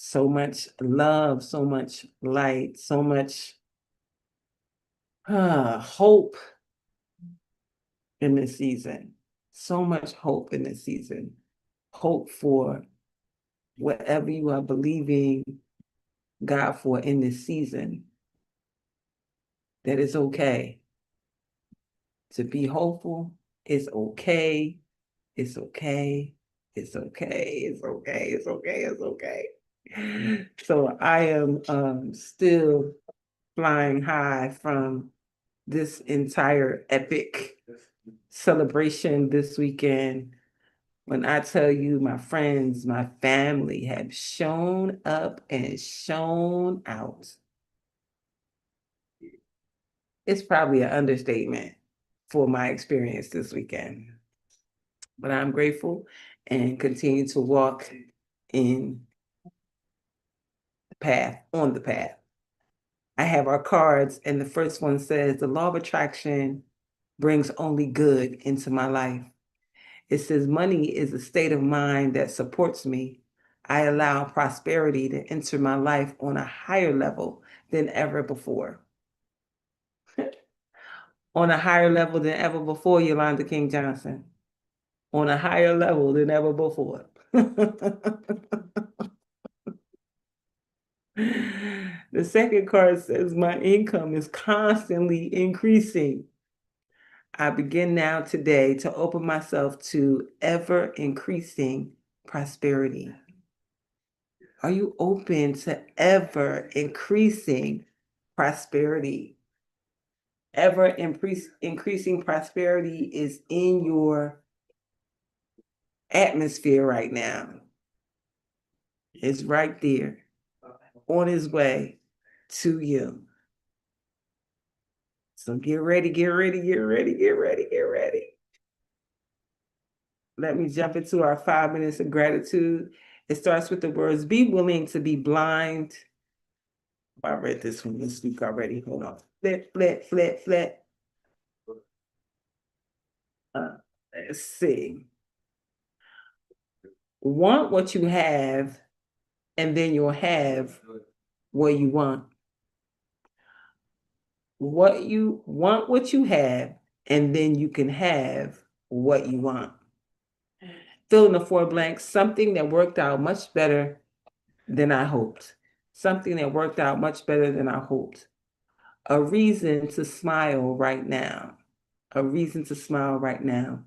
So much love, so much light, so much hope in this season. So much hope in this season. Hope for whatever you are believing God for in this season. That it's okay to be hopeful. It's okay. It's okay. It's okay. It's okay. It's okay. It's okay. So I am still flying high from this entire epic celebration this weekend. When I tell you my friends, my family have shown up and shown out, it's probably an understatement for my experience this weekend. But I'm grateful and continue to walk in the path, on the path. I have our cards, and the first one says, the law of attraction brings only good into my life. It says, money is a state of mind that supports me. I allow prosperity to enter my life on a higher level than ever before. On a higher level than ever before, Yolanda King Johnson. On a higher level than ever before. The second card says, my income is constantly increasing. I begin now today to open myself to ever increasing prosperity. Are you open to ever increasing prosperity? Ever increasing prosperity is in your atmosphere right now. It's right there on its way to you. So get ready, get ready, get ready, get ready, get ready. Let me jump into our 5 minutes of gratitude. It starts with the words, be willing to be blind. I read this one this week already. Hold on. Flip, flip, flip, flip. Let's see. Want what you have, and then you'll have what you want. What you want, what you have, and then you can have what you want. Fill in the 4 blanks, something that worked out much better than I hoped. Something that worked out much better than I hoped. A reason to smile right now. A reason to smile right now.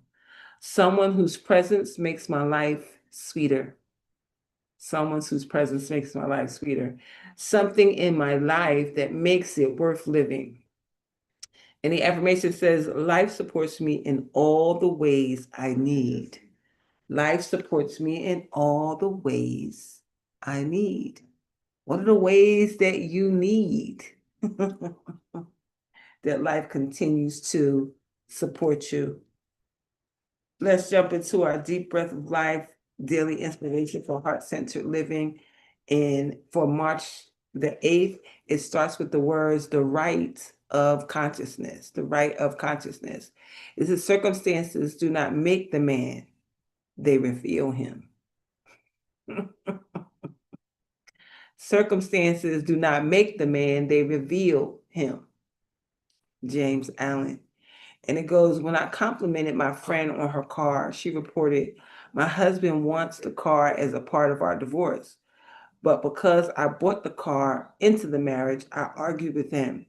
Someone whose presence makes my life sweeter. Someone whose presence makes my life sweeter. Something in my life that makes it worth living. And the affirmation says, life supports me in all the ways I need. Life supports me in all the ways I need. What are the ways that you need? That life continues to support you. Let's jump into our deep breath of life, daily inspiration for heart-centered living. And for March the 8th, it starts with the words, the right of consciousness, the right of consciousness. It says, circumstances do not make the man, they reveal him. Circumstances do not make the man, they reveal him. James Allen. And it goes, when I complimented my friend on her car, she reported, my husband wants the car as a part of our divorce. But because I brought the car into the marriage, I argued with him.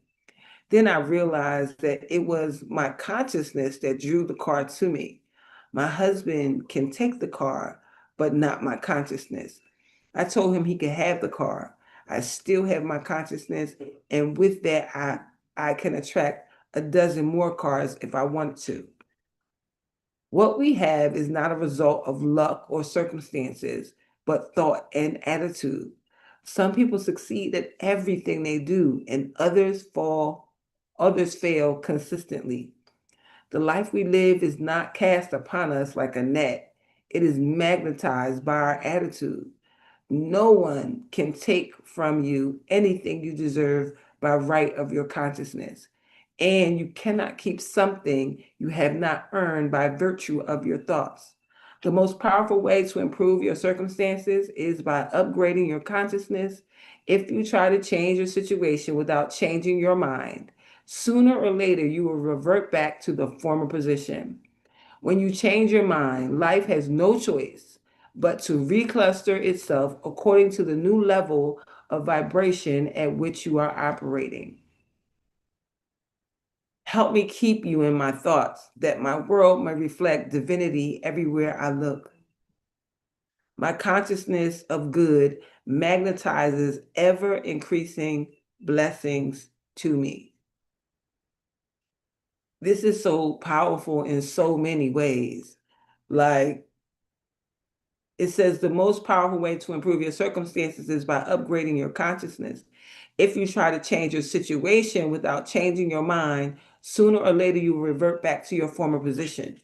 Then I realized that it was my consciousness that drew the car to me. My husband can take the car, but not my consciousness. I told him he could have the car. I still have my consciousness, and with that, I can attract a dozen more cars if I want to. What we have is not a result of luck or circumstances, but thought and attitude. Some people succeed at everything they do, and others fail consistently. The life we live is not cast upon us like a net. It is magnetized by our attitude. No one can take from you anything you deserve by right of your consciousness. And you cannot keep something you have not earned by virtue of your thoughts. The most powerful way to improve your circumstances is by upgrading your consciousness. If you try to change your situation without changing your mind, sooner or later you will revert back to the former position. When you change your mind, life has no choice but to recluster itself according to the new level of vibration at which you are operating. Help me keep you in my thoughts, that my world may reflect divinity everywhere I look. My consciousness of good magnetizes ever increasing blessings to me. This is so powerful in so many ways. Like, it says the most powerful way to improve your circumstances is by upgrading your consciousness. If you try to change your situation without changing your mind, sooner or later you will revert back to your former position.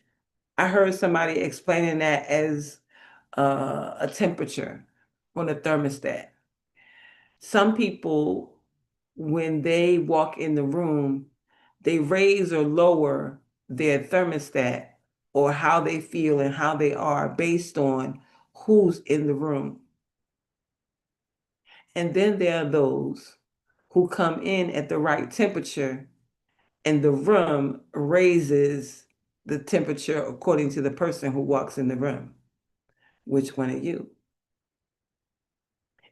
I heard somebody explaining that as a temperature on a thermostat. Some people, when they walk in the room, they raise or lower their thermostat or how they feel and how they are based on who's in the room. And then there are those who come in at the right temperature and the room raises the temperature according to the person who walks in the room. Which one are you?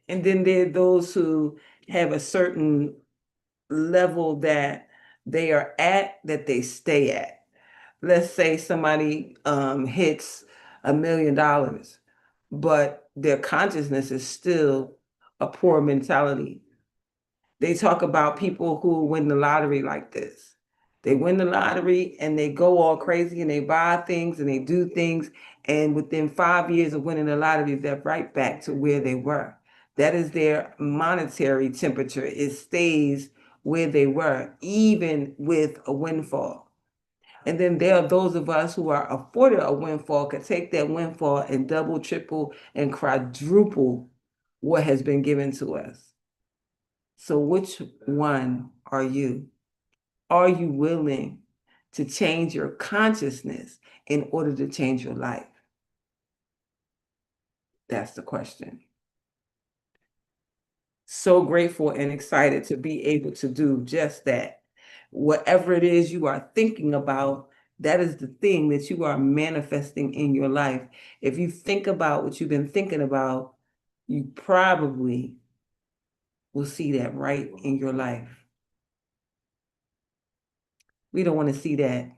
And then there are those who have a certain level that they are at, that they stay at. Let's say somebody hits $1 million, but their consciousness is still a poor mentality. They talk about people who win the lottery like this. They win the lottery and they go all crazy and they buy things and they do things. And within 5 years of winning the lottery, they're right back to where they were. That is their monetary temperature. It stays where they were, even with a windfall. And then there are those of us who are afforded a windfall, can take that windfall and double, triple, and quadruple what has been given to us. So which one are you? Are you willing to change your consciousness in order to change your life? That's the question. So grateful and excited to be able to do just that. Whatever it is you are thinking about, that is the thing that you are manifesting in your life. If you think about what you've been thinking about, you probably will see that right in your life. We don't want to see that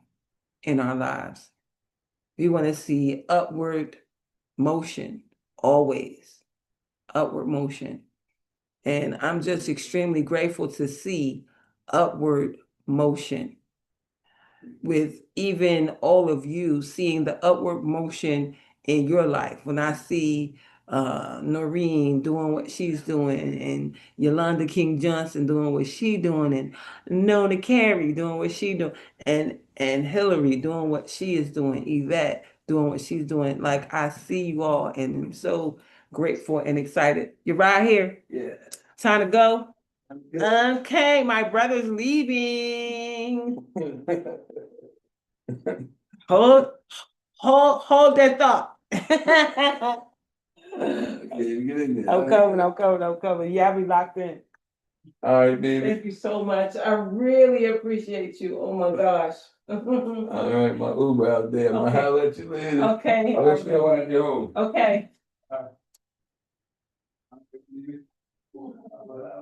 in our lives. We want to see upward motion, always upward motion. And I'm just extremely grateful to see upward motion with even all of you seeing the upward motion in your life. When I see Noreen doing what she's doing, and Yolanda King Johnson doing what she doing, and Nona Carey doing what she doing, and Hillary doing what she is doing, Yvette doing what she's doing. Like, I see you all and I'm so grateful and excited. You're right here. Yeah. Time to go. Okay, my brother's leaving. Hold, hold that thought. Okay, get in there. I'm coming. Yeah, I'll be locked in. All right, baby. Thank you so much. I really appreciate you. Oh my gosh. All right, my Uber out there. I'm gonna Okay. holler at you later. Okay. I'll let you know when I get home. Okay. I'll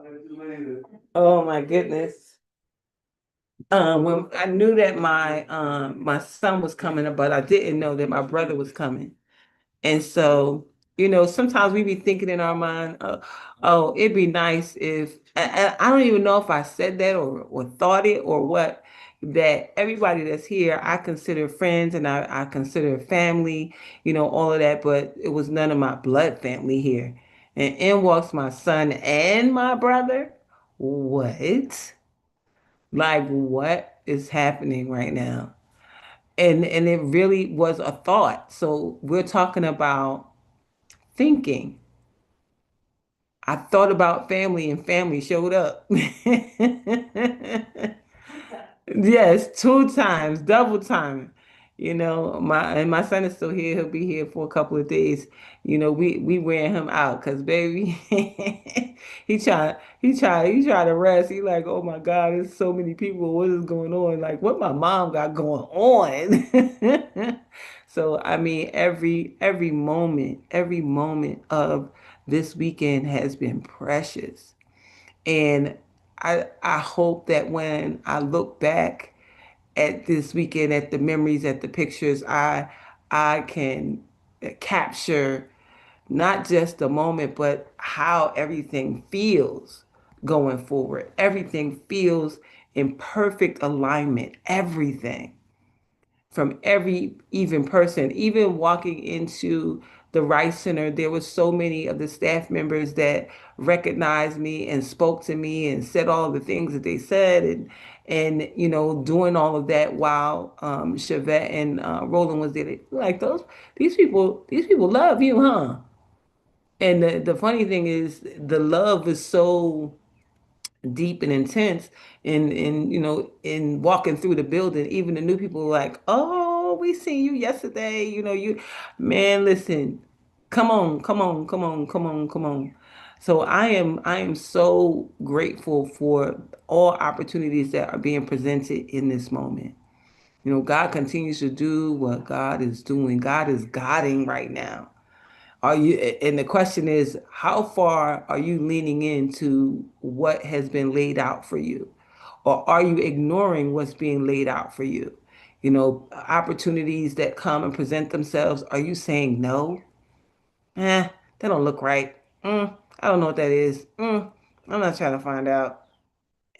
let you later. Oh my goodness. When I knew that my son was coming, but I didn't know that my brother was coming. And so, sometimes we be thinking in our mind, oh, it'd be nice if, I don't even know if I said that or thought it or what, that everybody that's here, I consider friends and I consider family, all of that, but it was none of my blood family here. And in walks my son and my brother. What? Like, what is happening right now? And it really was a thought. So we're talking about thinking. I thought about family and family showed up. Yes, 2 times, double time. My son is still here. He'll be here for a couple of days. We wearing him out because baby, he try to rest. He like, oh my God, there's so many people. What is going on? Like, what my mom got going on? So I mean, every moment of this weekend has been precious, and I hope that when I look back at this weekend, at the memories, at the pictures, I can capture not just the moment, but how everything feels going forward. Everything feels in perfect alignment. Everything from every even person, even walking into the Rice Center, there was so many of the staff members that recognized me and spoke to me and said all of the things that they said, and doing all of that while Chevette and Roland was there. Like these people love you, huh? And the funny thing is, the love is so deep and intense in walking through the building. Even the new people were like, oh, we seen you yesterday, you man, listen, come on, come on, come on, come on, come on. So I am so grateful for all opportunities that are being presented in this moment. God continues to do what God is doing. God is guiding right now. And the question is, how far are you leaning into what has been laid out for you? Or are you ignoring what's being laid out for you? Opportunities that come and present themselves, are you saying no? Eh, that don't look right. I don't know what that is. I'm not trying to find out.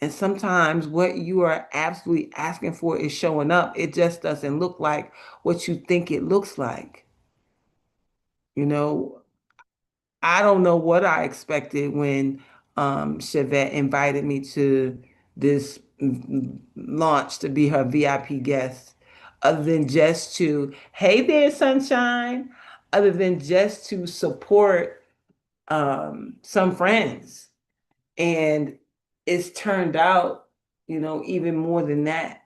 And sometimes what you are absolutely asking for is showing up. It just doesn't look like what you think it looks like. You know, I don't know what I expected when Chevette invited me to this launch to be her VIP guest, other than just to, hey there, sunshine, other than just to support some friends. And it's turned out, even more than that.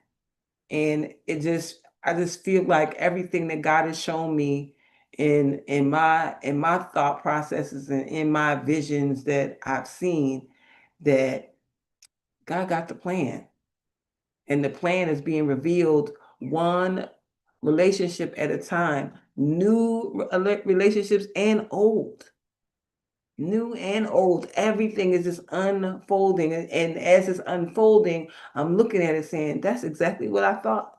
And I just feel like everything that God has shown me in my thought processes and in my visions that I've seen, that God got the plan, and the plan is being revealed one relationship at a time, relationships and old. New and old, everything is just unfolding. And as it's unfolding, I'm looking at it saying, that's exactly what I thought.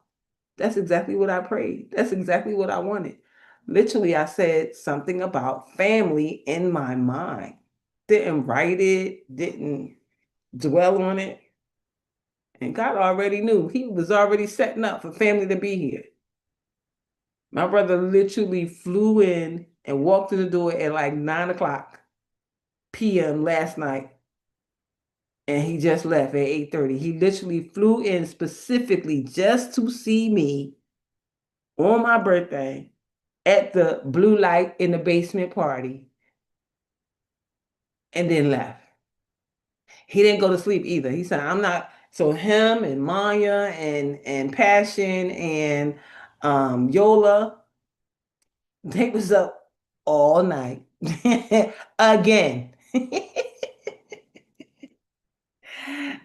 That's exactly what I prayed. That's exactly what I wanted. Literally, I said something about family in my mind. Didn't write it, didn't dwell on it. And God already knew. He was already setting up for family to be here. My brother literally flew in and walked through the door at like 9 o'clock p.m. last night. And he just left at 8:30. He literally flew in specifically just to see me on my birthday at the blue light in the basement party, and then left. He didn't go to sleep either. He said, I'm not. So him and Maya and Passion and Yola, they was up all night again.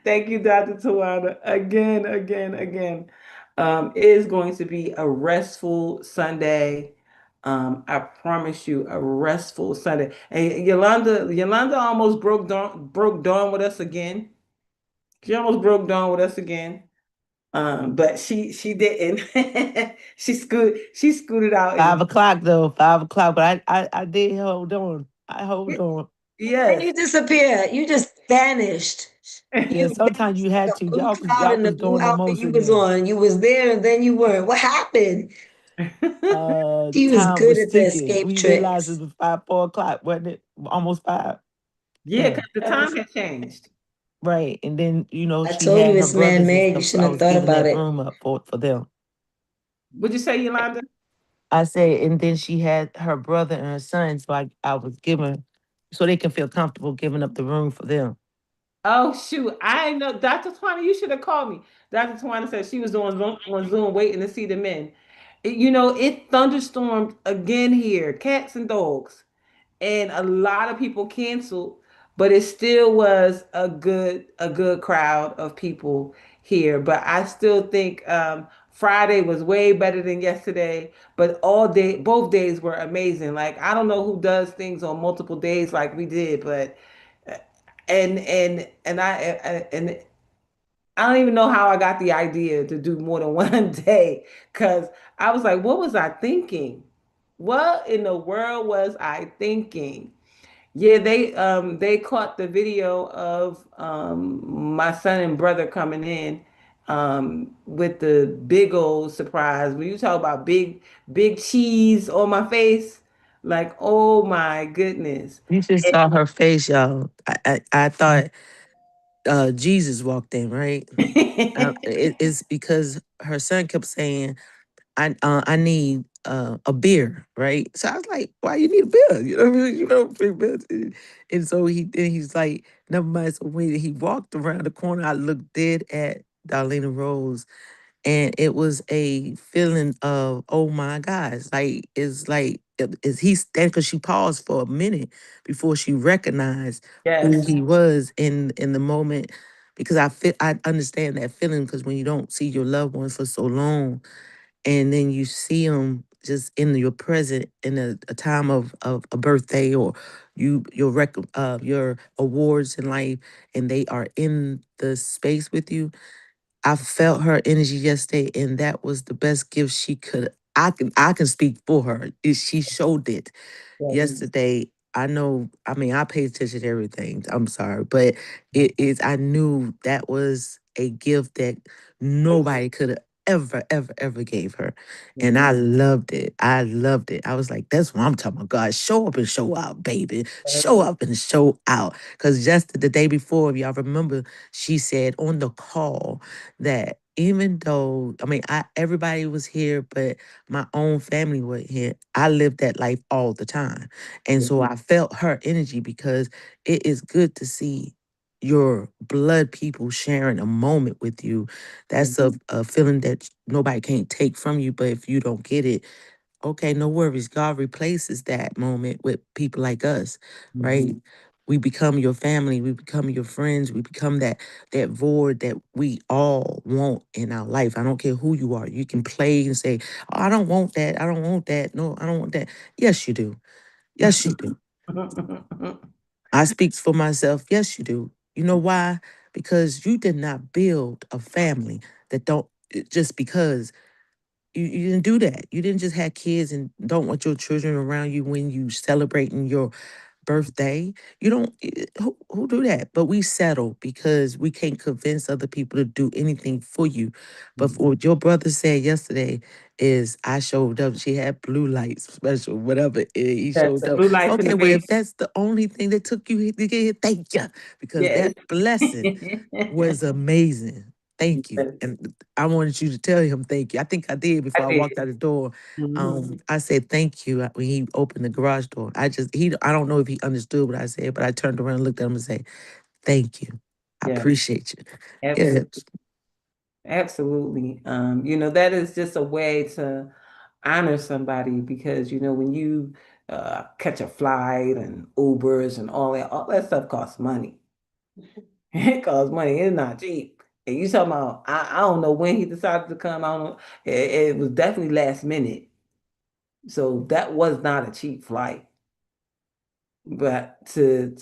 Thank you, Dr. Tawana. Again, again, again. It is going to be a restful Sunday. I promise you, a restful Sunday. And Yolanda almost broke dawn with us again. She almost broke dawn with us again. But she didn't. She scooted out in 5 o'clock though, 5 o'clock. But I did hold on. I hold on. Then yes. you disappeared. You just vanished. Yeah, You sometimes you vanished had like to. a blue cloud Y'all in the was blue doing the outfit most you was again. on. You was there and then you weren't. What happened? She was Time good was at the ticking. escape We realized it tricks. was 4 o'clock, wasn't it? Almost 5. Yeah, Yeah. because the That time was, had changed. Right. And then, I she told you had her it's brothers and man-made. You stuff, so shouldn't I have was thought giving about that it. room up for them. What'd you say, Yolanda? I said, and then she had her brother and her son, so I was giving so they can feel comfortable giving up the room for them. Oh shoot, I know, Dr. Twana, you should have called me. Dr. Twana said she was on Zoom waiting to see the men. It thunderstormed again here, cats and dogs, and a lot of people canceled, but it still was a good crowd of people here. But I still think Friday was way better than yesterday, but all day both days were amazing. Like I don't know who does things on multiple days like we did, but uh, and I don't even know how I got the idea to do more than one day, because I was like, what was I thinking? What in the world was I thinking? Yeah, they caught the video of my son and brother coming in with the big old surprise. When you talk about big cheese on my face, like oh my goodness. You just saw her face, y'all. I thought Jesus walked in, right? It's because her son kept saying, I need a beer, right? So I was like, why you need a beer? You know what I mean? You don't drink beer. And so he's like, never mind. So when he walked around the corner, I looked dead at Darlena Rose, and it was a feeling of, oh my gosh, like it's like is he standing, because she paused for a minute before she recognized who Yes, he was in the moment, because I understand that feeling, because when you don't see your loved ones for so long, and then you see them just in your present in a time of a birthday, or your awards in life, and they are in the space with you. I felt her energy yesterday, and that was the best gift she could. I can speak for her. She showed it yes. yesterday. I know. I mean, I pay attention to everything. I'm sorry, but it is. I knew that was a gift that nobody could have ever gave her, and I loved it. I loved it. I was like, "That's what I'm talking about." God, show up and show out, baby. Show up and show out. Because just the day before, if y'all remember, she said on the call that even though, I mean, everybody was here, but my own family was here. I lived that life all the time. And so I felt her energy, because it is good to see your blood people sharing a moment with you. That's a feeling that nobody can't take from you. But if you don't get it, okay, no worries. God replaces that moment with people like us, right? We become your family, we become your friends, we become that void that we all want in our life. I don't care who you are. You can play and say, "Oh, I don't want that. I don't want that. No, I don't want that." Yes, you do. Yes, you do. I speak for myself. Yes, you do. You know why? Because you did not build a family that don't just because you didn't do that. You didn't just have kids and don't want your children around you when you celebrating your birthday. You don't who do that? But we settle because we can't convince other people to do anything for you. But for what your brother said yesterday is, I showed up. She had blue lights special, whatever. He Yes, showed the up. blue lights in the Okay, well, face. if that's the only thing that took you to get here, thank you. Because Yes. that blessing was amazing. Thank you. Yes, And I wanted you to tell him thank you. I think I did I before I did. walked out the door. Mhm. I said thank you when he opened the garage door. I don't know if he understood what I said, but I turned around and looked at him and said, "Thank you. I Yeah, appreciate you." Yeah. absolutely. Absolutely. That is just a way to honor somebody, because when you catch a flight and Ubers and all that stuff costs money. It costs money. It's not cheap. And you talking about, I don't know when he decided to come. I don't know. It was definitely last minute. So that was not a cheap flight. But to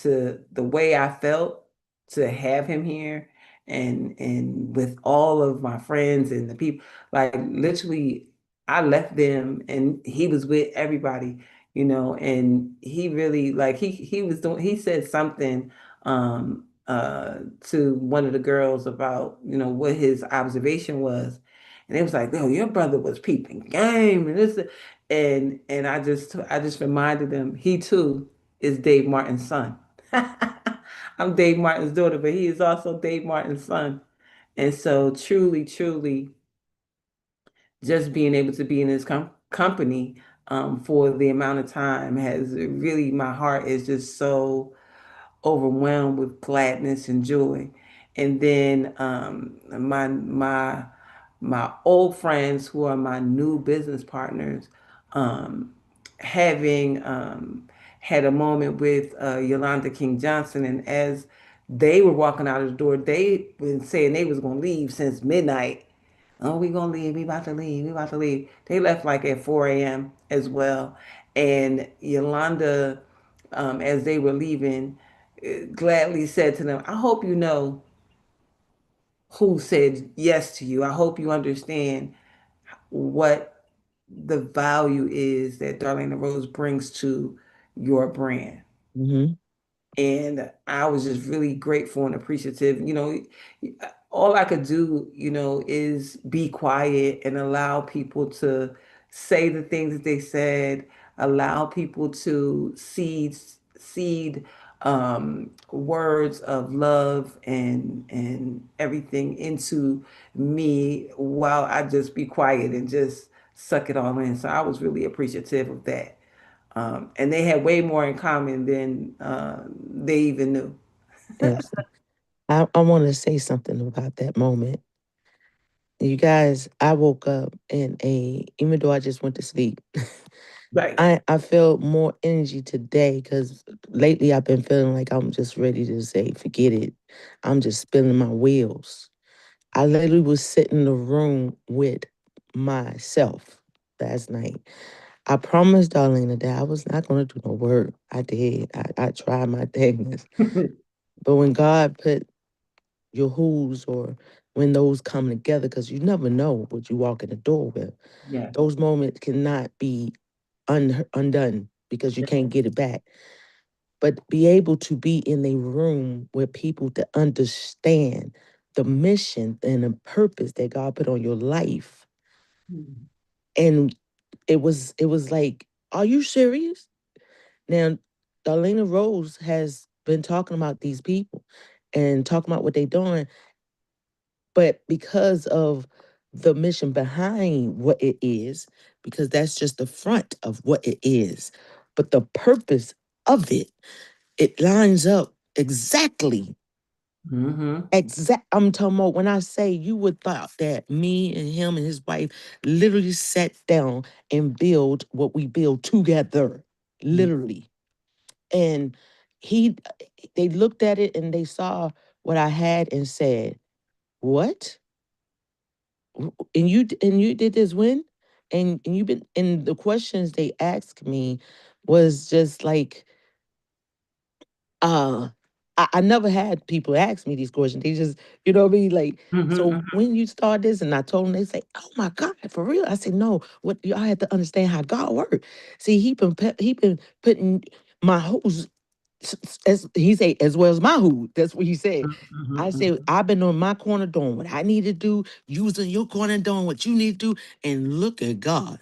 the way I felt to have him here, and with all of my friends and the people, like literally I left them and he was with everybody, and he really, like, he was doing, he said something to one of the girls about what his observation was, and it was like, "Oh, your brother was peeping game," and this, and I just reminded them he too is Dave Martin's son. I'm Dave Martin's daughter, but he is also Dave Martin's son. And so truly, truly, just being able to be in his company for the amount of time has really, my heart is just so overwhelmed with gladness and joy. And then my my old friends who are my new business partners, um, having had a moment with Yolanda King Johnson, and as they were walking out of the door, they been saying they was gonna leave since midnight. Oh, we gonna leave. We about to leave. We about to leave. They left like at 4 a.m. as well. And Yolanda, as they were leaving, gladly said to them, "I hope you know who said yes to you. I hope you understand what the value is that Darlene Rose brings to your brand." Hmm. And I was just really grateful and appreciative. All I could do, is be quiet and allow people to say the things that they said, allow people to seed words of love and everything into me while I just be quiet and just suck it all in. So I was really appreciative of that. And they had way more in common than they even knew. Yes. I want to say something about that moment. You guys, I woke up and even though I just went to sleep, Right. I felt more energy today because lately I've been feeling like I'm just ready to say, forget it. I'm just spinning my wheels. I literally was sitting in the room with myself last night. I promised Darlena that I was not going to do no work. I did. I tried my things. But when God put your who's or when those come together, because you never know what you walk in the door with, Yeah. those moments cannot be undone because you can't get it back. But be able to be in a room with people that understand the mission and the purpose that God put on your life. And it was like, are you serious? Now, Darlena Rose has been talking about these people and talking about what they're doing, but because of the mission behind what it is, because that's just the front of what it is, but the purpose of it, it lines up exactly. Mm-hmm. I'm talking about when I say you would thought that me and him and his wife literally sat down and build what we build together, literally. And he, they looked at it and they saw what I had and said, "What? And you did this when?" And you've been and the questions they asked me was just like, uh I never had people ask me these questions. They just, you know what I mean? Like, so Mm-hmm. when you start this and I told them, they say, "Oh my God, for real?" I said, "No, what y'all had to understand how God works. See, he been putting my hose as he say as well as my hood." That's what he said. I Mm-hmm. said, "I've been on my corner doing what I need to do, using your corner doing what you need to do, and look at God."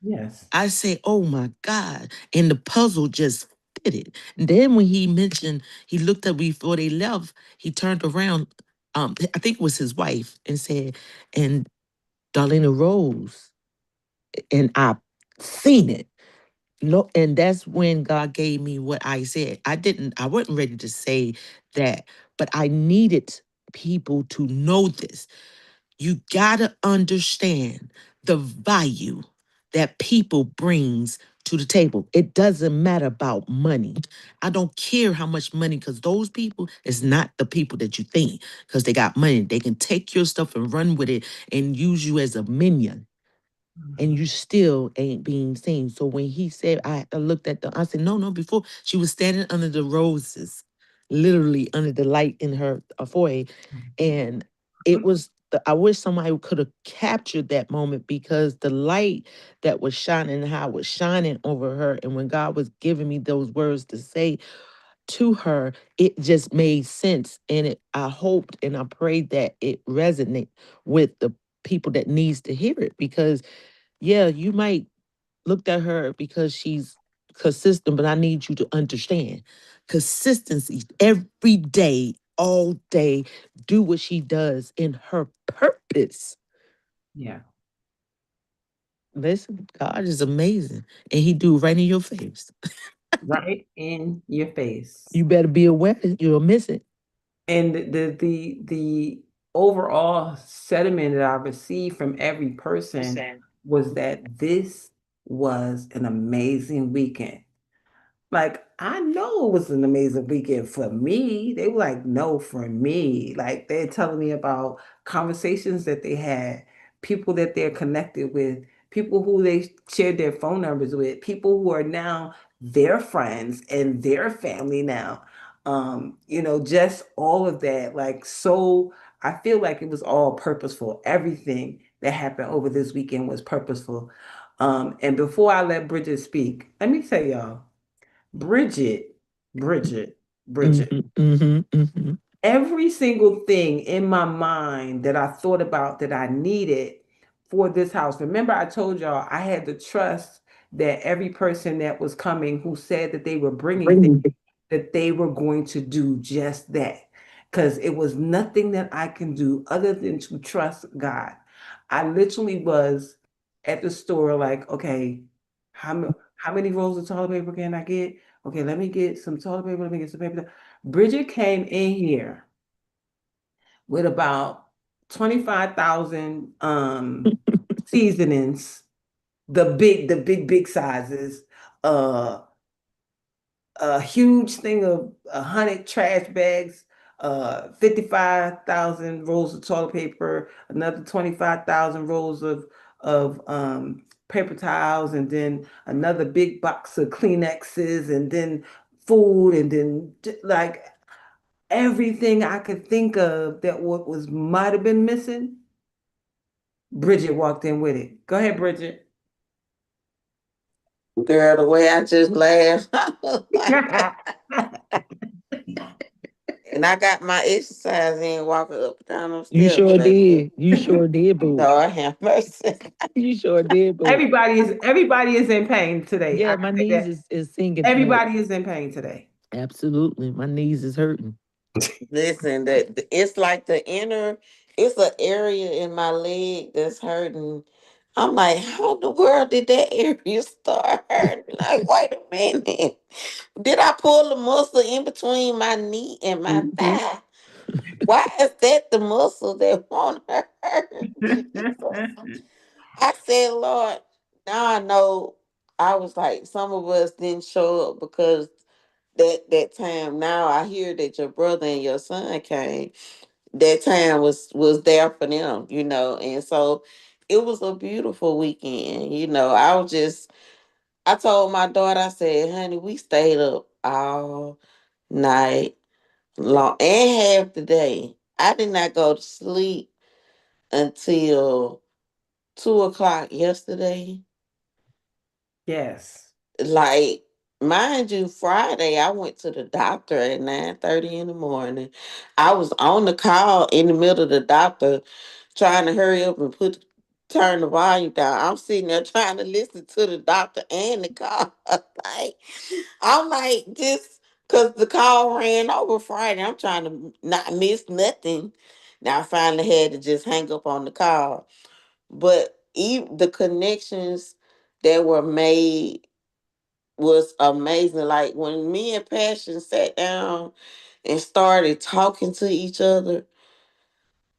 Yes. I say, "Oh my God." And the puzzle just fitted. And then when he mentioned, he looked up before they left, he turned around, I think it was his wife, and said, "And Darlena Rose," and I seen it. No, and that's when God gave me what I said. I wasn't ready to say that, but I needed people to know this. You gotta understand the value that people brings to the table. It doesn't matter about money. I don't care how much money, because those people is not the people that you think, because they got money. They can take your stuff and run with it and use you as a minion, and you still ain't being seen. So when he said, I looked at I said, no, no, before she was standing under the roses, literally under the light in her forehead. And it was, I wish somebody could have captured that moment, because the light that was shining, how it was shining over her. And when God was giving me those words to say to her, it just made sense. And I hoped and I prayed that it resonate with the people that needs to hear it, because yeah, you might looked at her because she's consistent, but I need you to understand consistency every day, all day, do what she does in her purpose. Yeah. Listen, God is amazing, and He do right in your face. Right in your face. You better be aware you'll miss it. And the overall sentiment that I received from every person was that this was an amazing weekend. Like, I know it was an amazing weekend for me. They were like, no, for me. Like, they're telling me about conversations that they had, people that they're connected with, people who they shared their phone numbers with, people who are now their friends and their family now. Just all of that. Like, so I feel like it was all purposeful. Everything that happened over this weekend was purposeful. And before I let Bridget speak, let me tell y'all. Bridget, Bridget, Bridget. Mhm, mhm, mhm. Every single thing in my mind that I thought about that I needed for this house. Remember, I told y'all I had to trust that every person that was coming who said that they were bringing things, that they were going to do just that. Because it was nothing that I can do other than to trust God. I literally was at the store like, okay, how many rolls of toilet paper can I get? Okay, let me get some toilet paper. Let me get some paper. Bridget came in here with about 25,000 seasonings, the big sizes, uh a huge thing of 100 trash bags, 55,000 rolls of toilet paper, another 25,000 rolls of paper towels, and then another big box of Kleenexes, and then food, and then like everything I could think of that what was might have been missing. Bridget walked in with it. Go ahead, Bridget. Girl, the way I just laughed, I was like, and I got my exercise in walking up and down them You steps, sure baby. did. You sure did, boo. Lord have mercy. You sure did, boo. Everybody is in pain today. I Yeah, can my say knees that. is singing tonight. Everybody is in pain today. Absolutely. My knees is hurting. Listen, that it's like the inner, it's an area in my leg that's hurting. I'm like, how in the world did that area start hurting? Like, wait a minute. Did I pull the muscle in between my knee and my Mhm. thigh? Why is that the muscle that won't hurt? Jesus. I said, Lord, now I know. I was like, some of us didn't show up because that time. Now I hear that your brother and your son came. That time was there for them, and so it was a beautiful weekend. I told my daughter, I said, honey, we stayed up all night long and half the day. I did not go to sleep until 2 o'clock yesterday. Yes. Like, mind you, Friday I went to the doctor at 9:30 in the morning. I was on the call in the middle of the doctor trying to hurry up and turn the volume down. I'm sitting there trying to listen to the doctor and the call. Like, I'm like, just because the call ran over Friday, I'm trying to not miss nothing. Now I finally had to just hang up on the call. But even the connections that were made was amazing. Like when me and Passion sat down and started talking to each other,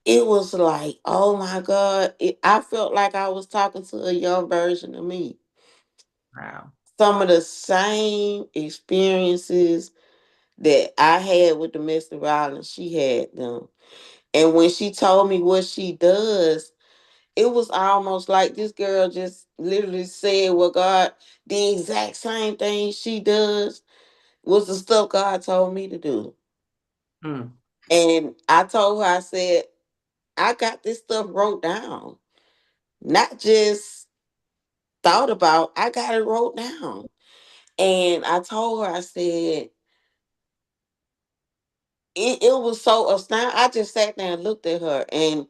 it was like, oh my God. I felt like I was talking to a young version of me. Wow. Some of the same experiences that I had with domestic violence, she had them. And when she told me what she does, it was almost like this girl just literally said, well, God, the exact same thing she does was the stuff God told me to do. Mm. And I told her, I said, I got this stuff wrote down, not just thought about, I got it wrote down. And I told her, I said, it was so astounding. I just sat there and looked at her and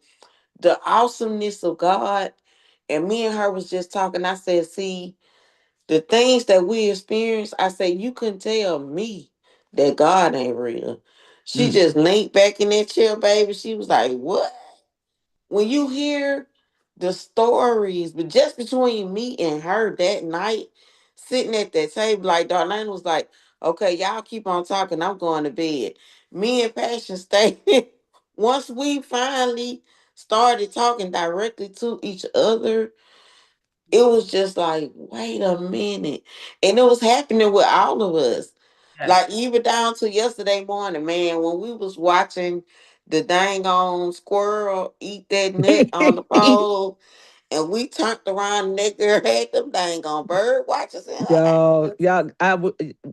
the awesomeness of God. And me and her was just talking. I said, see, the things that we experience, I say, you couldn't tell me that God ain't real. She Mm. just leaned back in that chair, baby. She was like, what? When you hear the stories, but just between me and her that night, sitting at that table, like Darlene was like, okay, y'all keep on talking. I'm going to bed. Me and Passion stayed once we finally started talking directly to each other, it was just like, wait a minute. And it was happening with all of us. Yes. Like even down to yesterday morning, man, when we was watching the dang on squirrel eat that nut on the pole, and we turned around and that girl had them dang on bird watchers in her Y'all, house. y'all,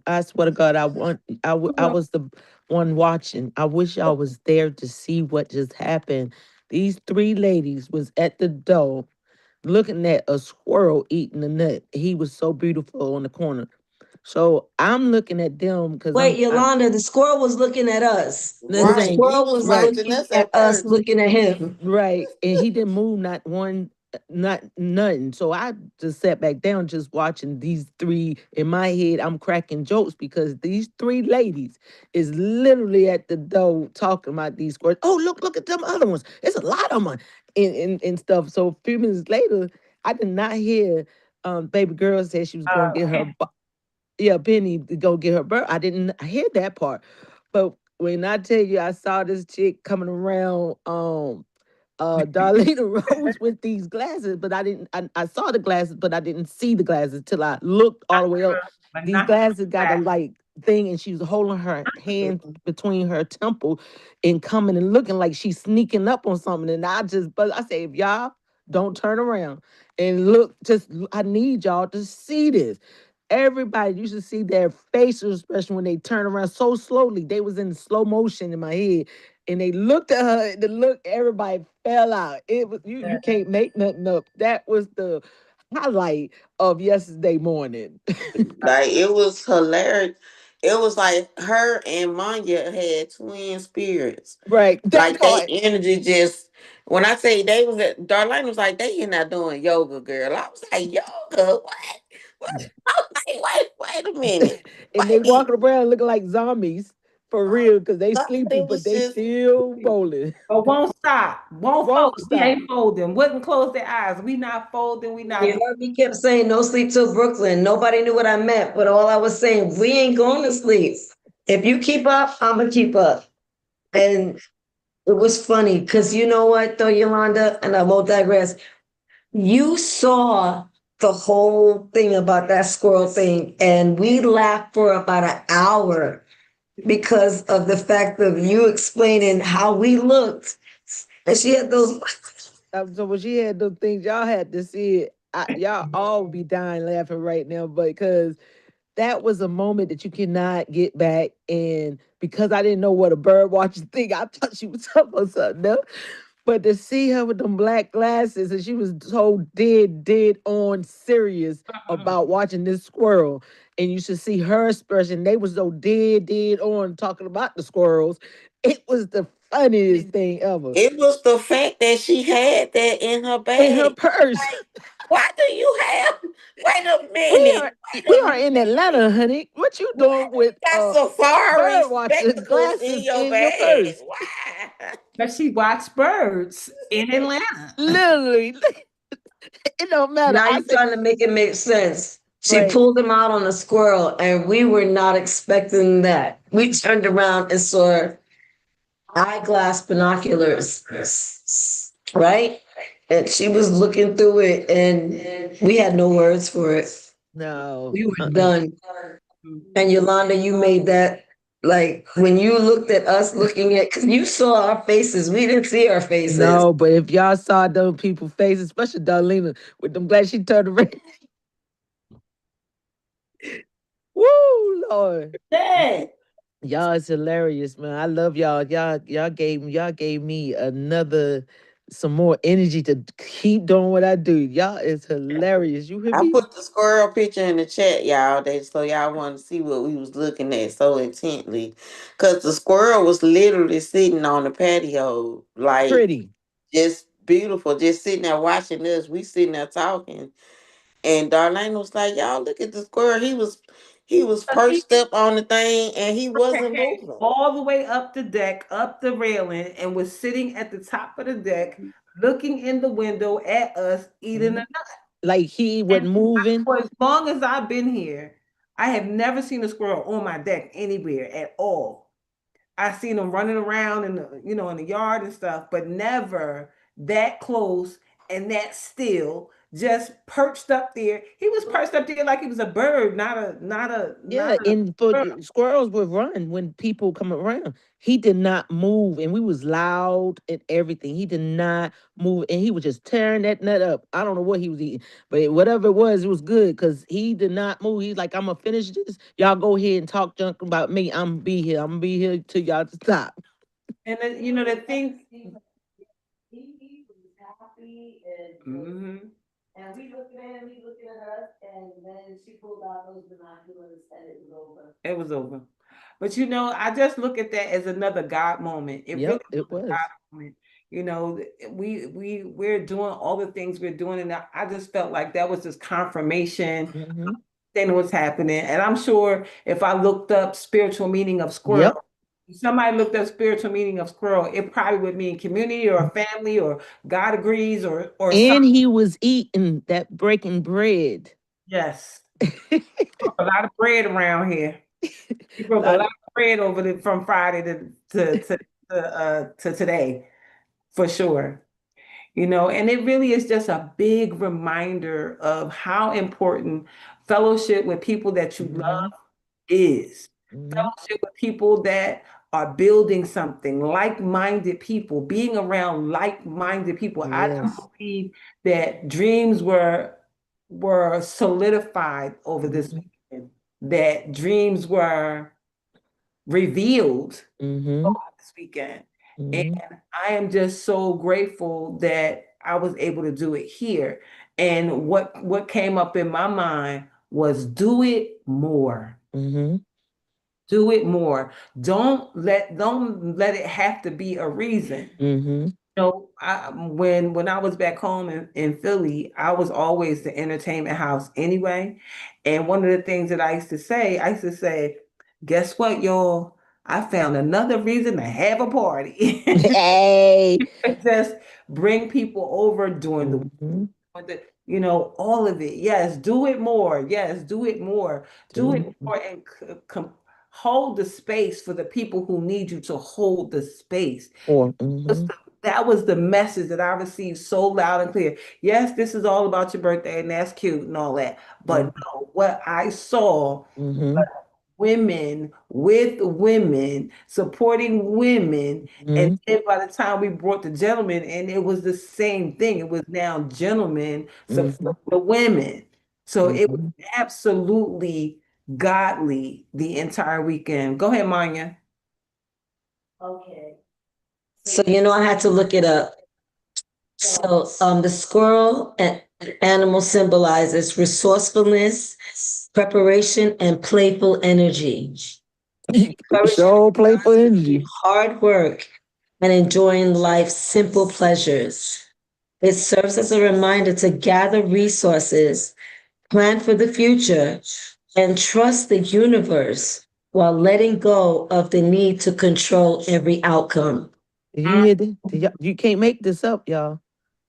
I swear to God, I Mhm. was the one watching. I wish y'all was there to see what just happened. These three ladies was at the door looking at a squirrel eating a nut. He was so beautiful on the corner. So I'm looking at them because Wait, I'm Yolanda, the squirrel was looking at us. the And the Right. same. He squirrel was was Right. watching looking us at at us, first. looking at him. Right. And he didn't move not one, not nothing. So I just sat back down just watching these three. In my head, I'm cracking jokes because these three ladies is literally at the door talking about these squirrels. Oh, look at them other ones. There's a lot of them and stuff. So a few minutes later, I did not hear baby girl said she was gonna get her yeah, Penny to go get her birth. I didn't hear that part. But when I tell you I saw this chick coming around Darlena Rose with these glasses, but I saw the glasses, but I didn't see the glasses till I looked all the way up. But These not glasses got a that. like thing, and she was holding her hand between her temple and coming and looking like she's sneaking up on something. And but I say, if y'all don't turn around and look, I need y'all to see this. Everybody, you should see their faces, especially when they turn around so slowly. They was in slow motion in my head, and they looked at her. And the look, everybody fell out. It was you can't make nothing up. That was the highlight of yesterday morning. Like it was hilarious. It was like her and Manya had twin spirits. Right, that Like they part. energy just when I say they was at Darlene was like, they in there doing yoga, girl. I was like, yoga? What? What? I was like, wait a minute. And they Wait. walking around looking like zombies for Oh, real because they God, sleepy, it but was they just still rolling. But won't stop. Won't fold. Won't We stop. ain't folding. Wouldn't close their eyes. We not folding. We You not. heard me kept saying no sleep till Brooklyn. Nobody knew what I meant, but all I was saying, we ain't going to sleep. If you keep up, I'm gonna keep up. And it was funny because you know what, though, Yolanda, and I won't digress. You saw the whole thing about that squirrel thing, and we laughed for about an hour because of the fact of you explaining how we looked. And she had those. So when she had those things, y'all had to see it. Y'all all be dying laughing right now because that was a moment that you cannot get back. And because I didn't know what a bird watching thing, I thought she was talking about something else. But to see her with them black glasses and she was so dead on serious about watching this squirrel. And you should see her expression. They was so dead on talking about the squirrels. It was the funniest thing ever. it was the fact that she had that in her In her bag. purse. Like, why do you have wait a We minute? are we Wait a are in minute. Atlanta, honey. What you Why doing do you with got safari bird watcher spectacles in glasses your in your bag? purse? Why? But she watched birds in Atlanta. Literally. It don't matter. Now I you're said, trying to make it make sense. She right. pulled him out on a squirrel, and we were not expecting that. We turned around and saw eyeglass binoculars, right? And she was looking through it, and we had no words for it. No. We were Uh-uh. done. And Yolanda, you made that like when you looked at us looking at, because you saw our faces, we didn't see our faces. No, but if y'all saw those people's faces, especially Darlena, with them glad she turned around. Woo, Lord. That Y'all is hilarious, man. I love y'all. Y'all gave me another some more energy to keep doing what I do. Y'all is hilarious. You hear I me? put the squirrel picture in the chat, y'all. They so y'all want to see what we was looking at so intently, cause the squirrel was literally sitting on the patio, like Pretty. just beautiful, just sitting there watching us. We sitting there talking, and Darlene was like, "Y'all look at the squirrel. He was But he perched up on the thing, and he wasn't came moving." all the way up the deck, up the railing, and was sitting at the top of the deck, looking in the window at us eating a Mhm. nut. Like he And wasn't moving. for as long as I've been here, I have never seen a squirrel on my deck anywhere at all. I seen him running around in the, in the yard and stuff, but never that close and that still, just perched up there. He was perched up there like he was a bird, Yeah, not a and for bird. squirrels would run when people come around. He did not move, and we was loud and everything. He did not move, and he was just tearing that nut up. I don't know what he was eating, but whatever it was good because he did not move. He's like, I'm gonna finish this. Y'all go ahead and talk junk about me. I'm gonna be here. I'm gonna be here till y'all stop. And then, the thing. He was happy Mhm. and we looking at him, he looking at us, and then she pulled out those binoculars and said it was over. It was over. But I just look at that as another God moment. It really Yep, it was a was. God moment. We're doing all the things we're doing, and I just felt like that was just confirmation Hmm. thing what's happening. And I'm sure if I looked up spiritual meaning of squirrel, Yep. if somebody looked up spiritual meaning of squirrel, it probably would mean community or family or God agrees or something. And he was eating that breaking bread. Yes. A lot of bread around here. He broke a lot Lot- of bread over from Friday to today, for sure. And it really is just a big reminder of how important fellowship with people that you love Mhm, is. mhm. Fellowship with people that are building something, like-minded people, being around like-minded people. I do Yes. believe that dreams were solidified over this Mhm, weekend, that dreams were revealed mhm, over this weekend. And mhm, I am just so grateful that I was able to do it here. And what came up in my mind was do it more. mhm, Do it more. Don't let it have to be a reason. mhm. When I was back home in Philly, I was always the entertainment house anyway. And one of the things that I used to say, guess what, y'all? I found another reason to have a party. Hey. Just bring people over during the Mhm. all of it. Yes, do it more. Yes, do it more. Do it Do more and hold the space for the people who need you to hold the space. more. Was Mhm, the- That was the message that I received so loud and clear. Yes, this is all about your birthday and that's cute and all that. But mhm, no, what I saw, mhm, women with women supporting women, and mhm, then by the time we brought the gentlemen, and it was the same thing. It was now gentlemen mhm, support the women. So it was mhm. absolutely godly the entire weekend. Go ahead, Manya. Okay. So I had to look it up. So the squirrel animal symbolizes resourcefulness, preparation, and playful energy, encouraging Show playful energy. hard work and enjoying life's simple pleasures. It serves as a reminder to gather resources, plan for the future, and trust the universe while letting go of the need to control every outcome. Did you hear that? You can't make this up, y'all.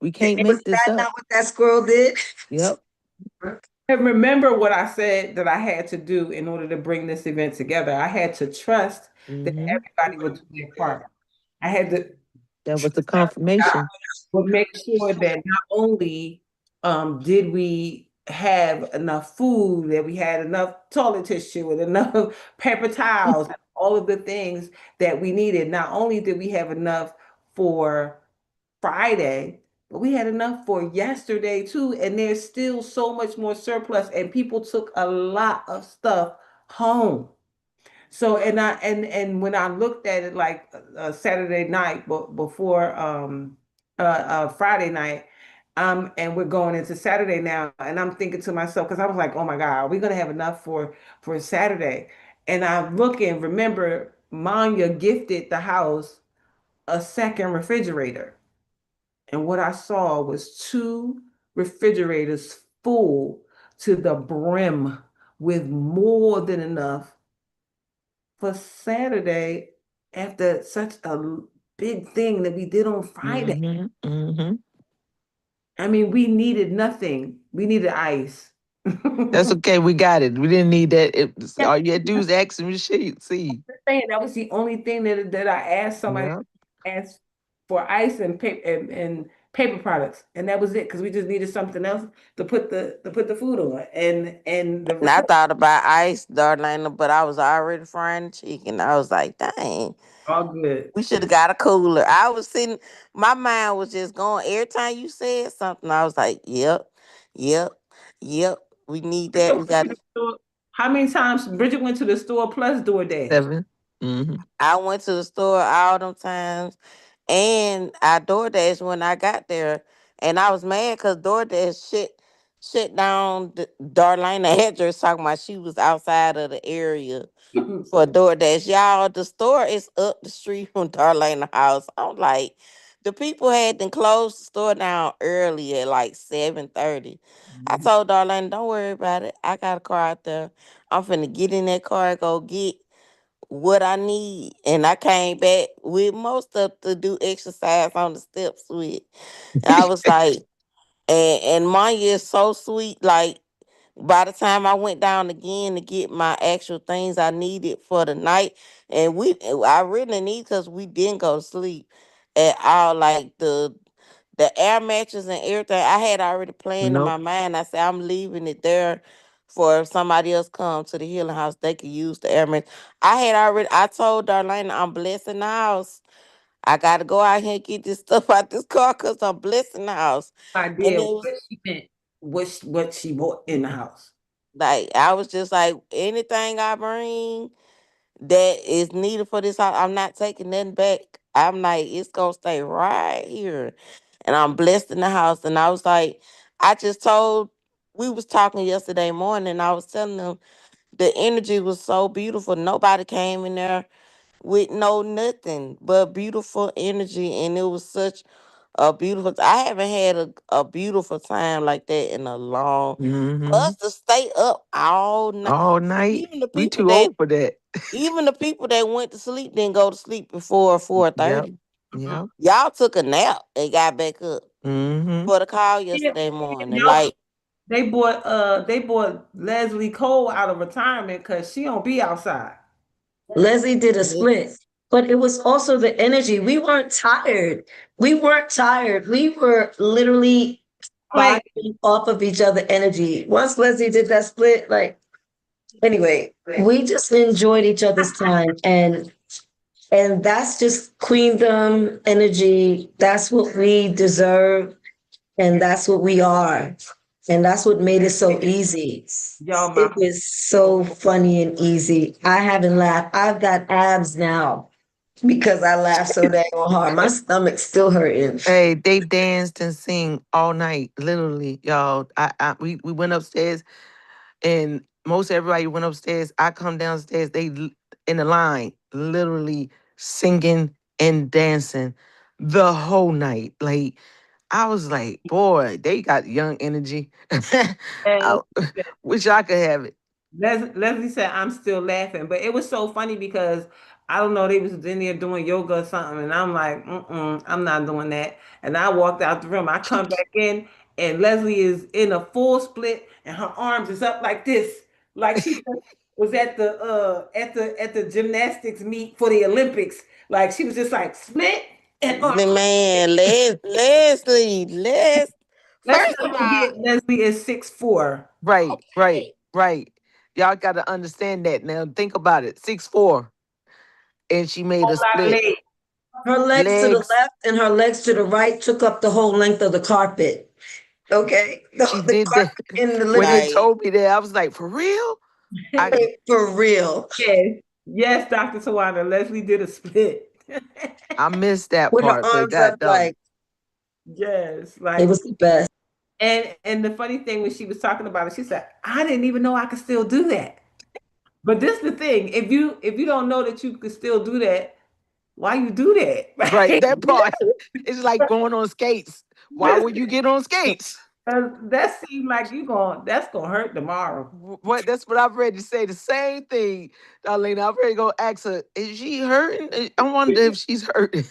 We can't Was make this that up. not what that squirrel did? Yep. And remember what I said that I had to do in order to bring this event together. I had to trust that Hmm. everybody would do their part. I had to That was trust the that confirmation. would make sure that not only did we have enough food, that we had enough toilet tissue and enough paper towels, and all of the things that we needed. Not only did we have enough for Friday, but we had enough for yesterday too. And there's still so much more surplus, and people took a lot of stuff home. So and when I looked at it like Saturday night, but before Friday night, and we're going into Saturday now, and I'm thinking to myself because I was like, oh my God, are we gonna have enough for Saturday? And I'm looking. Remember, Manya gifted the house a second refrigerator, and what I saw was two refrigerators full to the brim with more than enough for Saturday after such a big thing that we did on Friday. Hmm. Hmm. I mean, we needed nothing. We needed ice. That's okay. We got it. We didn't need that. Yeah, All you had to do is ask and see. saying that was the only thing that I asked somebody Yeah. to ask for ice and paper and paper products, and that was it because we just needed something else to put the food on, and the And I reception thought about ice, Darlena, but I was already frying the chicken. I was like, dang, all good. we should have got a cooler. I was sitting, my mind was just going. Every time you said something, I was like, yep, yep, yep. We need Bridget that. We went to got. the store. How many times Bridget went to the store plus DoorDash? 7. Mm-hmm. I went to the store all them times, and I DoorDash when I got there, and I was mad because DoorDash shit down Darlene address talking about she was outside of the area for DoorDash. Y'all, the store is up the street from Darlene house. I'm like, the people had to close the store down early at like 7:30. I told Darlene, don't worry about it. I got a car out there. I'm finna get in that car and go get what I need. And I came back with most stuff to do exercise on the steps with. And I was like, and Manya is so sweet. Like by the time I went down again to get my actual things I needed for the night, and I really need because we didn't go to sleep at all. Like the air mattress and everything, I had already planned in Nope. my mind. I said I'm leaving it there for if somebody else come to the healing house, they could use the air mattress. I told Darlene I'm blessing the house. I gotta go out here and get this stuff out this car because I'm blessing the house. And Idea it what was she meant, what she bought in the house. like I was just like anything I bring that is needed for this house, I'm not taking nothing back. I'm like, it's gonna stay right here. And I'm blessed in the house. And I was like, I just told we was talking yesterday morning, I was telling them the energy was so beautiful. Nobody came in there with no nothing but beautiful energy. And it was such a beautiful I haven't had a beautiful time like that in a long for Mm-hmm. us to stay up all night. All night. Even the We people too that old for that. even the people that went to sleep didn't go to sleep before Yep. 4:30. Mhm. Yep. Y'all took a nap and got back up Mm-hmm. for the call Yeah, yesterday morning. y'all, Like, they bought Leslie Cole out of retirement because she don't be outside. Leslie did a split, but it was also the energy. We weren't tired. We weren't tired. We were literally Like firing off of each other energy. Once Leslie did that split, like anyway, we just enjoyed each other's time, and that's just queendom energy. That's what we deserve, and that's what we are. And that's what made it so easy. y'all, It my was so funny and easy. I haven't laughed. I've got abs now because I laughed so dang hard. My stomach's still hurting. Hey, they danced and sing all night, literally, y'all. We went upstairs, and most everybody went upstairs. I come downstairs. In the line, literally singing and dancing the whole night. Like I was like, boy, they got young energy. I wish I could have it. Leslie said, I'm still laughing. But it was so funny because I don't know, they was in there doing yoga or something. And I'm like, I'm not doing that. And I walked out the room. I come back in and Leslie is in a full split and her arms is up like this. Like she just was at the gymnastics meet for the Olympics. Like she was just like split and arms. man, Leslie. Let's First not of all, forget Leslie is 6'4". Right, right, right. Y'all got to understand that now. Think about it. 6'4", and she made Whole a lot of split legs. Her legs to the legs. left and her legs to the right took up the whole length of the carpet. Okay? She The did that. carpet in the When living they like, told me that, I was like, for real? I room, for real. Yes, yes, Dr. Tawana. Leslie did a split. I missed that With her part, but arms up god dog. like Yes, it like was the best. and the funny thing when she was talking about it, she said, "I didn't even know I could still do that." But this the thing: if you don't know that you could still do that, why you do that? Right, Right? that part. It's like going on skates. Why would you get on skates? That seemed like that's gonna hurt tomorrow. What? That's what I've ready to say. The same thing, Darlene. I'm ready to go ask her. Is she hurting? I wonder if she's hurting.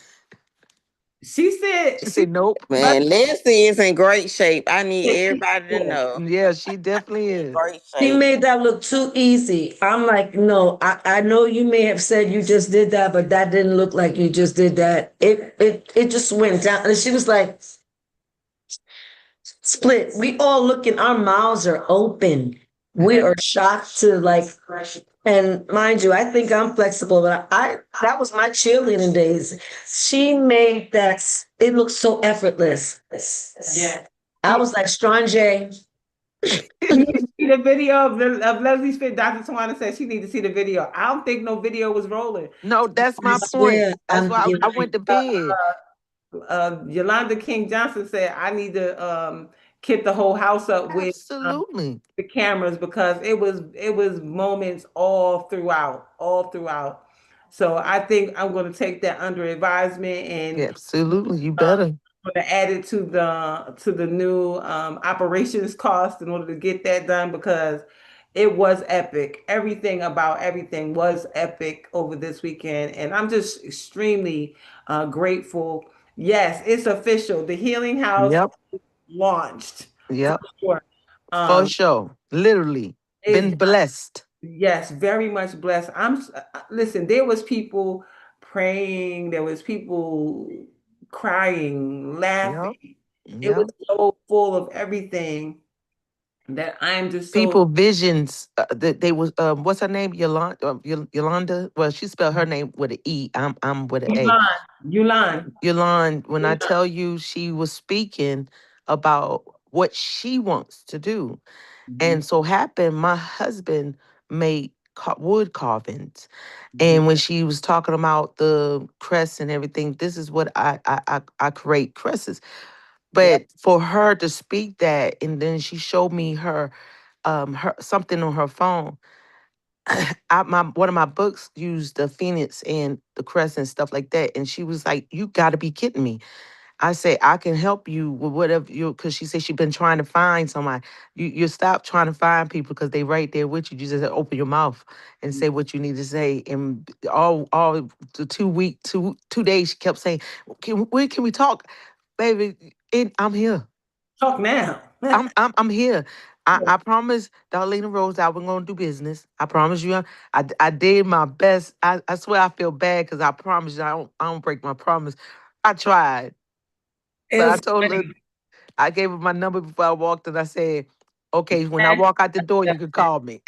She said She she said, nope. must Man, Leslie is in great shape. I need everybody to yeah. know. Yeah, she definitely In is. great She shape. made that look too easy. I'm like, no, I know you may have said you just did that, but that didn't look like you just did that. It just went down. And she was like, split. We all looking, our mouths are open. We are shocked to like, and mind you, I think I'm flexible, but that was my cheerleading days. She made that it look so effortless. Yeah. I was like, Strange. You need to see the video of Leslie's fit. Dr. Tawana said she need to see the video. I don't think no video was rolling. No, that's I my point. swear, That's why I went to bed. Yolanda King Johnson said I need to kit the whole house up with Absolutely. the cameras because it was moments all throughout. So I think I'm going to take that under advisement and Absolutely. You better. going to add it to the new operations cost in order to get that done because it was epic. Everything about everything was epic over this weekend, and I'm just extremely grateful. Yes, it's official. The Healing House Yep. launched for Yep. sure. For Um, sure. Literally. is Been blessed. yes, very much blessed. Listen. There was people praying. There was people crying, Yep. laughing. It was Yep. so full of everything that I'm just so People visions that they was what's her name? Yolanda Yolanda. Well, she spelled her name with an E. I'm with an A. Yulan, Yulan. Yolanda, when I tell you she was speaking about what she wants to do. Mhm, And so happened my husband made wood carvings. mhm. And when she was talking about the crest and everything, this is what I create cresses. Yep. But for her to speak that, and then she showed me her something on her phone. My one of my books used the phoenix and the crest and stuff like that, and she was like, "You got to be kidding me!" I say I can help you with whatever you because she said she's been trying to find somebody. You stop trying to find people because they right there with you. You just open your mouth and say what you need to say. And all the 2 week 2 days she kept saying, when can we talk, baby? I'm here. Talk now. I'm here. I promise Darlena Rose that we're gonna do business. I promise you. I did my best. I swear I feel bad because I promise you I don't break my promise. I tried. It But I was told her, funny. I gave her my number before I walked, and I said, "Okay, when I walk out the door, you can call me."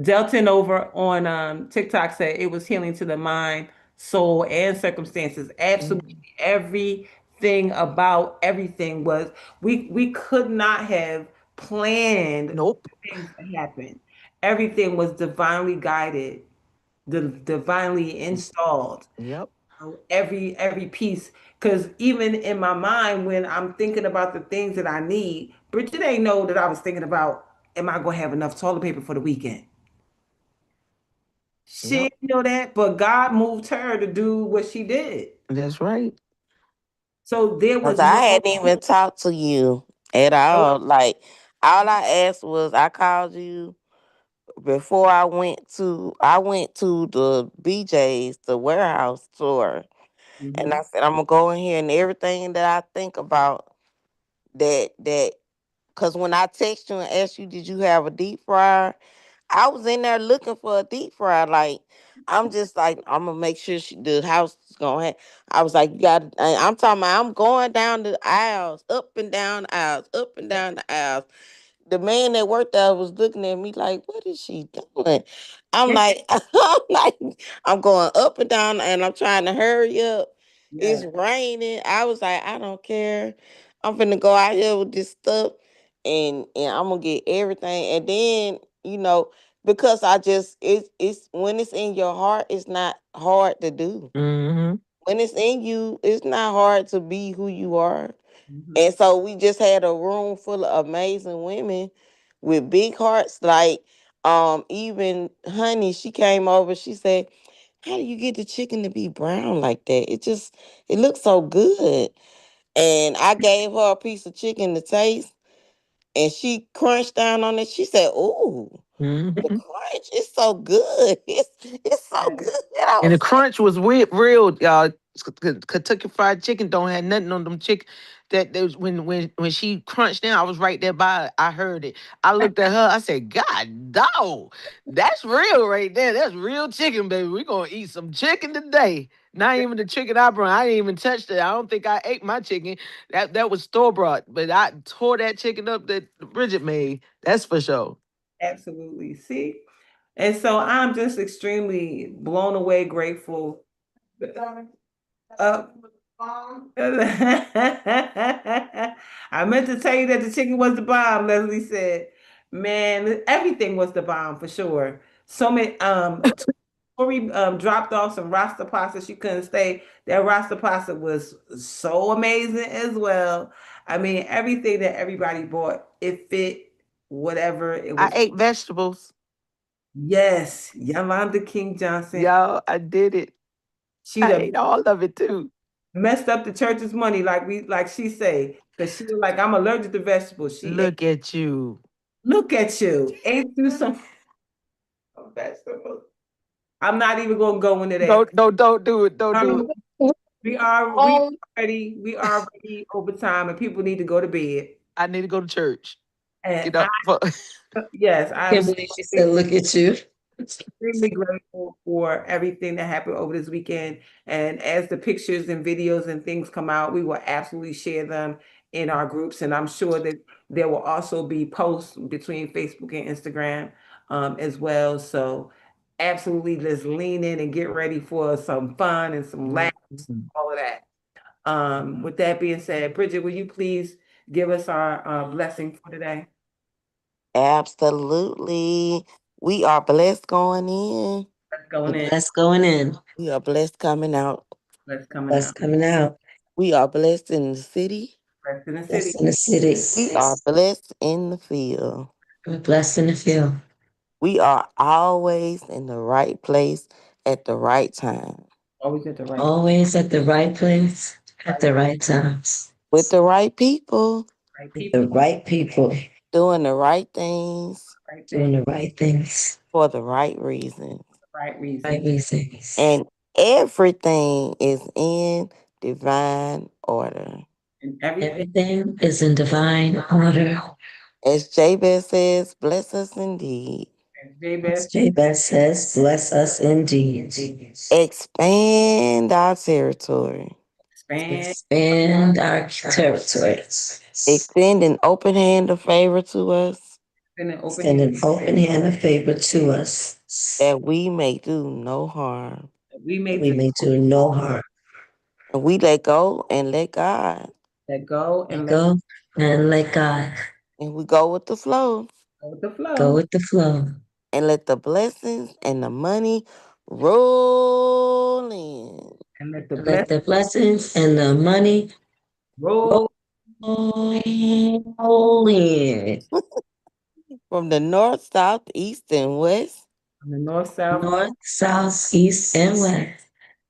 Delton over on TikTok said it was healing to the mind, soul, and circumstances. Absolutely Mm, everything about everything was we could not have planned nope. things to happen. Everything was divinely guided, divinely Mm, installed. yep. Every piece. Because even in my mind, when I'm thinking about the things that I need, Bridget ain't know that I was thinking about, am I gonna have enough toilet paper for the weekend? She Yep. didn't know that, but God moved her to do what she did. That's right. So there Cause was I no, hadn't even talked to you at all. Like all I asked was I called you before I went to the BJ's, the warehouse store. And Mhm. I said, I'm gonna go in here and everything that I think about that because when I text you and asked you, did you have a deep fryer? I was in there looking for a deep fryer. Like, I'm just like, I'm gonna make sure the house is gonna have. I was like, you got. I'm talking about. I'm going down the aisles, up and down the aisles, up and down the aisles. The man that worked there was looking at me like, what is she doing? I'm like, I'm going up and down, and I'm trying to hurry up. It's Yeah. raining. I was like, I don't care. I'm finna go out here with this stuff, and I'm gonna get everything, and then because I just it's when it's in your heart, it's not hard to do. Mm-hmm. When it's in you, it's not hard to be who you are. Mhm. And so we just had a room full of amazing women with big hearts. Like, even Honey, she came over. She said, "How do you get the chicken to be brown like that? It looks so good." And I gave her a piece of chicken to taste, and she crunched down on it. She said, "Ooh, the Mm-hmm. crunch is so good. It's so good." I And the was like, crunch was real, y'all. Kentucky Fried Chicken don't have nothing on them chicken. That there was when she crunched down, I was right there by her. I heard it. I looked at her. I said, "God, dog, that's real right there. That's real chicken, baby. We gonna eat some chicken today. Not even the chicken I brought. I didn't even touch it. I don't think I ate my chicken. That was store brought, but I tore that chicken up that Bridget made. That's for sure. Absolutely. See? And so I'm just extremely blown away, grateful. Uh, I meant to tell you that the chicken was the bomb, Leslie said. Man, everything was the bomb for sure. So many Tori dropped off some Rasta pasta. She couldn't stay. That Rasta pasta was so amazing as well. I mean, everything that everybody bought, it fit whatever it I was. ate vegetables. Yes, Yolanda King Johnson. Y'all, I did it. She I done ate all of it too. messed up the church's money, like she say, because she was like, I'm allergic to vegetables. She ate, Look at you. look at you, ate you some vegetables. I'm not even gonna go into that. Don't do it. Don't do it. Um, we are ready overtime, and people need to go to bed. I need to go to church. And Get up. yes, I'm Can't believe she said, "Look at you." extremely grateful for everything that happened over this weekend. And as the pictures and videos and things come out, we will absolutely share them in our groups. And I'm sure that there will also be posts between Facebook and Instagram as well. So absolutely let's lean in and get ready for some fun and some laughs, all of that. With that being said, Bridget, will you please give us our blessing for today? Absolutely. We are blessed going in. Let's going in. That's going in. We are blessed coming out. Let's coming That's out. coming out. We are blessed in the city. Rest in the Blessed city. in the city. We are blessed in the field. We're blessed in the field. We are always in the right place at the right time Always at the right, Always at the right place at the right times. with the right people, right With people, the right people doing the right things right doing thing, the right things. for the right reasons. right Right reason, reasons. And everything is in divine order. and everything. Everything is in divine order. As Jabez says, bless us indeed. As As Jabez Jabez says, bless us indeed. Expand our territory. expand, Expand our territories. Extend an open hand of favor to us and an open Extend hand, an open hand of favor to us, that we may do no harm. that we that may we may do no harm. And we let go and let God. let go Let and let go and let God. And we go with the flow go with the Go flow with the flow. and let the blessings and the money roll in. and let the And blessing let the blessings and the money roll roll in. From the north, south, east, and west, from the north, south, North, south, east, and west.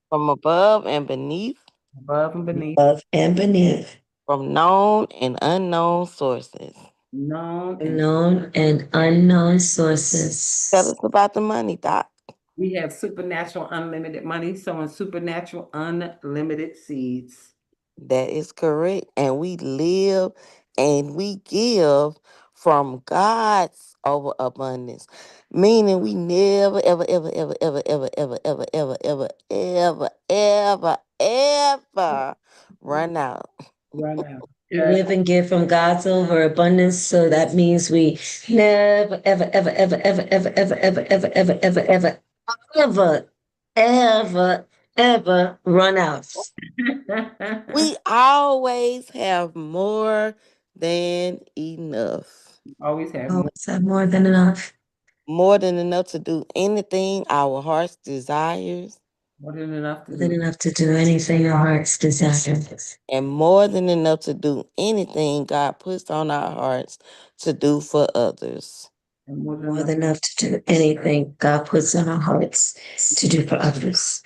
from above and beneath, above and beneath, Above and beneath. from known and unknown sources. known and Known and unknown sources. Tell us about the money, Doc. we have supernatural unlimited money, sowing supernatural unlimited seeds. That is correct. And we live and we give from God's overabundance. Meaning we never, ever, ever, ever, ever, ever, ever, ever, ever, ever, ever, ever, ever run out. Run out. We live and give from God's overabundance. So that means we never, ever, ever, ever, ever, ever, ever, ever, ever, ever, ever, ever, ever, ever, ever run out. We always have more than enough. Always have more, Always have more than enough. More than enough to do anything our hearts desires. more than enough to More than do. enough to do anything our hearts desire. And more than enough to do anything God puts on our hearts to do for others. And more than More enough than enough to do anything God puts on our hearts to do for others.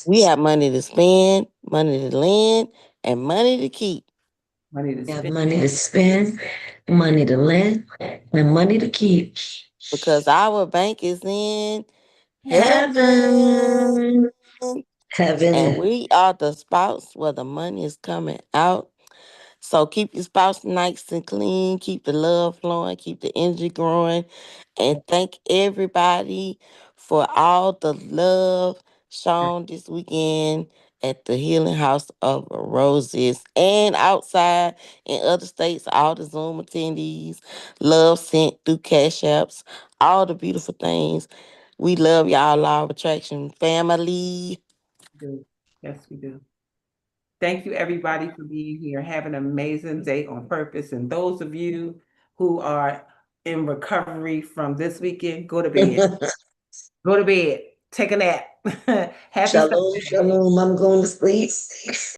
We have money to spend, money to lend, and money to keep. money to We have spend. money to spend, money to lend, and money to keep. Because our bank is in heaven. Heaven. Heaven. And we are the spouse where the money is coming out. So keep your spouse nice and clean, keep the love flowing, keep the energy growing, and thank everybody for all the love shown this weekend at the Healing House of Roses and outside in other states, all the Zoom attendees, love sent through Cash Apps, all the beautiful things. We love y'all, Law of Attraction family. We do. Yes, we do. Thank you, everybody, for being here. Have an amazing day on purpose. And those of you who are in recovery from this weekend, go to bed. Go to bed. Take a nap. Happy Shalom, Sunday. shalom. I'm going to sleep.